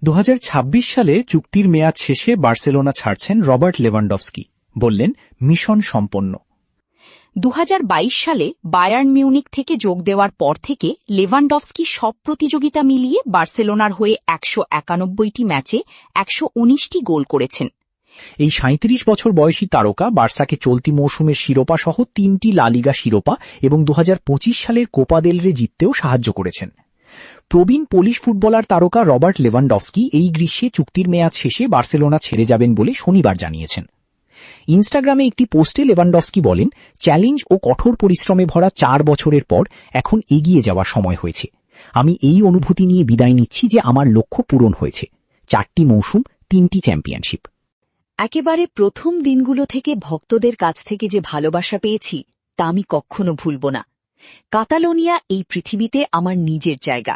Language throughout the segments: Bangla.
2026 সালে চুক্তির মেয়াদ শেষে বার্সেলোনা ছাড়ছেন রবার্ট লেভানডফস্কি। বললেন, মিশন সম্পন্ন। 2022 সালে বায়ার্ন মিউনিক থেকে যোগ দেওয়ার পর থেকে লেভানডফস্কি সব প্রতিযোগিতা মিলিয়ে বার্সেলোনার হয়ে 191টি ম্যাচে 119টি গোল করেছেন। এই 37 বছর বয়সী তারকা বার্সাকে চলতি মৌসুমের শিরোপা সহ 3টি লা লিগা শিরোপা এবং 2025 সালের কোপা দেল রে জিততেও সাহায্য করেছেন। প্রবীণ পোলিশ ফুটবলার তারকা রবার্ট লেভানডফস্কি এই গ্রীষ্মে চুক্তির মেয়াদ শেষে বার্সেলোনা ছেড়ে যাবেন বলে শনিবার জানিয়েছেন। ইনস্টাগ্রামে একটি পোস্টে লেভানডফস্কি বলেন, চ্যালেঞ্জ ও কঠোর পরিশ্রমে ভরা 4 বছরের পর এখন এগিয়ে যাওয়ার সময় হয়েছে। আমি এই অনুভূতি নিয়ে বিদায় নিচ্ছি যে আমার লক্ষ্য পূরণ হয়েছে। 4টি মৌসুম, 3টি চ্যাম্পিয়নশিপ। একেবারে প্রথম দিনগুলো থেকে ভক্তদের কাছ থেকে যে ভালোবাসা পেয়েছি তা আমি কখনো ভুলব না। কাতালোনিয়া এই পৃথিবীতে আমার নিজের জায়গা।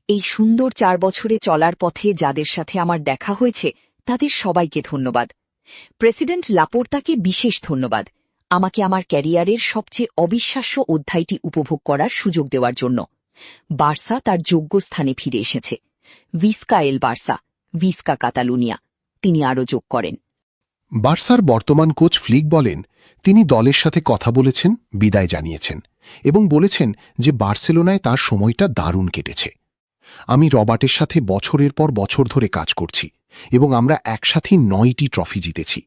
এই সুন্দর 4 বছরে চলার পথে যাদের সাথে আমার দেখা হয়েছে তাদের সবাইকে ধন্যবাদ। প্রেসিডেন্ট লাপোর্তাকে বিশেষ ধন্যবাদ, আমাকে আমার ক্যারিয়ারের সবচেয়ে অবিশ্বাস্য অধ্যায়টি উপভোগ করার সুযোগ দেওয়ার জন্য। বার্সা তার যোগ্য স্থানে ফিরে এসেছে। ভিস্কা এল বার্সা, ভিস্কা কাতালুনিয়া, তিনি আরও যোগ করেন। বার্সার বর্তমান কোচ ফ্লিক বলেন, তিনি দলের সাথে কথা বলেছেন, বিদায় জানিয়েছেন এবং বলেছেন যে বার্সেলোনায় তার সময়টা দারুণ কেটেছে। আমি রবার্টের সাথে বছরের পর বছর ধরে কাজ করছি এবং আমরা একসাথে 9টি ট্রফি জিতেছি।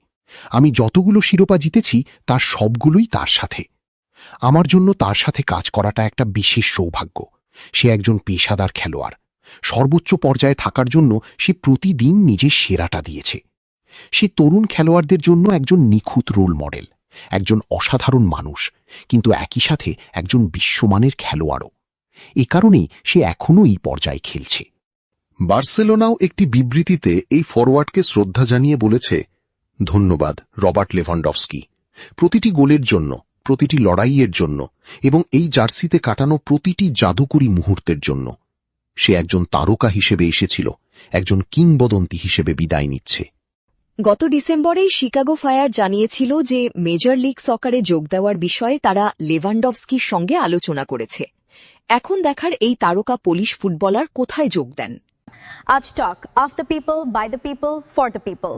আমি যতগুলো শিরোপা জিতেছি তার সবগুলোই তার সাথে। আমার জন্য তার সাথে কাজ করাটা একটা বিশেষ সৌভাগ্য। সে একজন পেশাদার খেলোয়াড়। সর্বোচ্চ পর্যায়ে থাকার জন্য সে প্রতিদিন নিজের সেরাটা দিয়েছে। সে তরুণ খেলোয়াড়দের জন্য একজন নিখুঁত রোল মডেল, একজন অসাধারণ মানুষ, কিন্তু একই সাথে একজন বিশ্বমানের খেলোয়াড়ও। এ কারণেই সে এখনও এই পর্যায়ে খেলছে। বার্সেলোনাও একটি বিবৃতিতে এই ফরওয়ার্ডকে শ্রদ্ধা জানিয়ে বলেছে, ধন্যবাদ রবার্ট লেভানডফস্কি, প্রতিটি গোলের জন্য, প্রতিটি লড়াইয়ের জন্য এবং এই জার্সিতে কাটানো প্রতিটি জাদুকরী মুহূর্তের জন্য। সে একজন তারকা হিসেবে এসেছিল, একজন কিংবদন্তি হিসেবে বিদায় নিচ্ছে। গত ডিসেম্বরেই শিকাগো ফায়ার জানিয়েছিল যে মেজর লিগ সকারে যোগ দেওয়ার বিষয়ে তারা লেভানডফস্কির সঙ্গে আলোচনা করেছে। এখন দেখার এই তারকা পোলিশ ফুটবলার কোথায় যোগ দেন। আজ টক, of the people, by the people, for the people.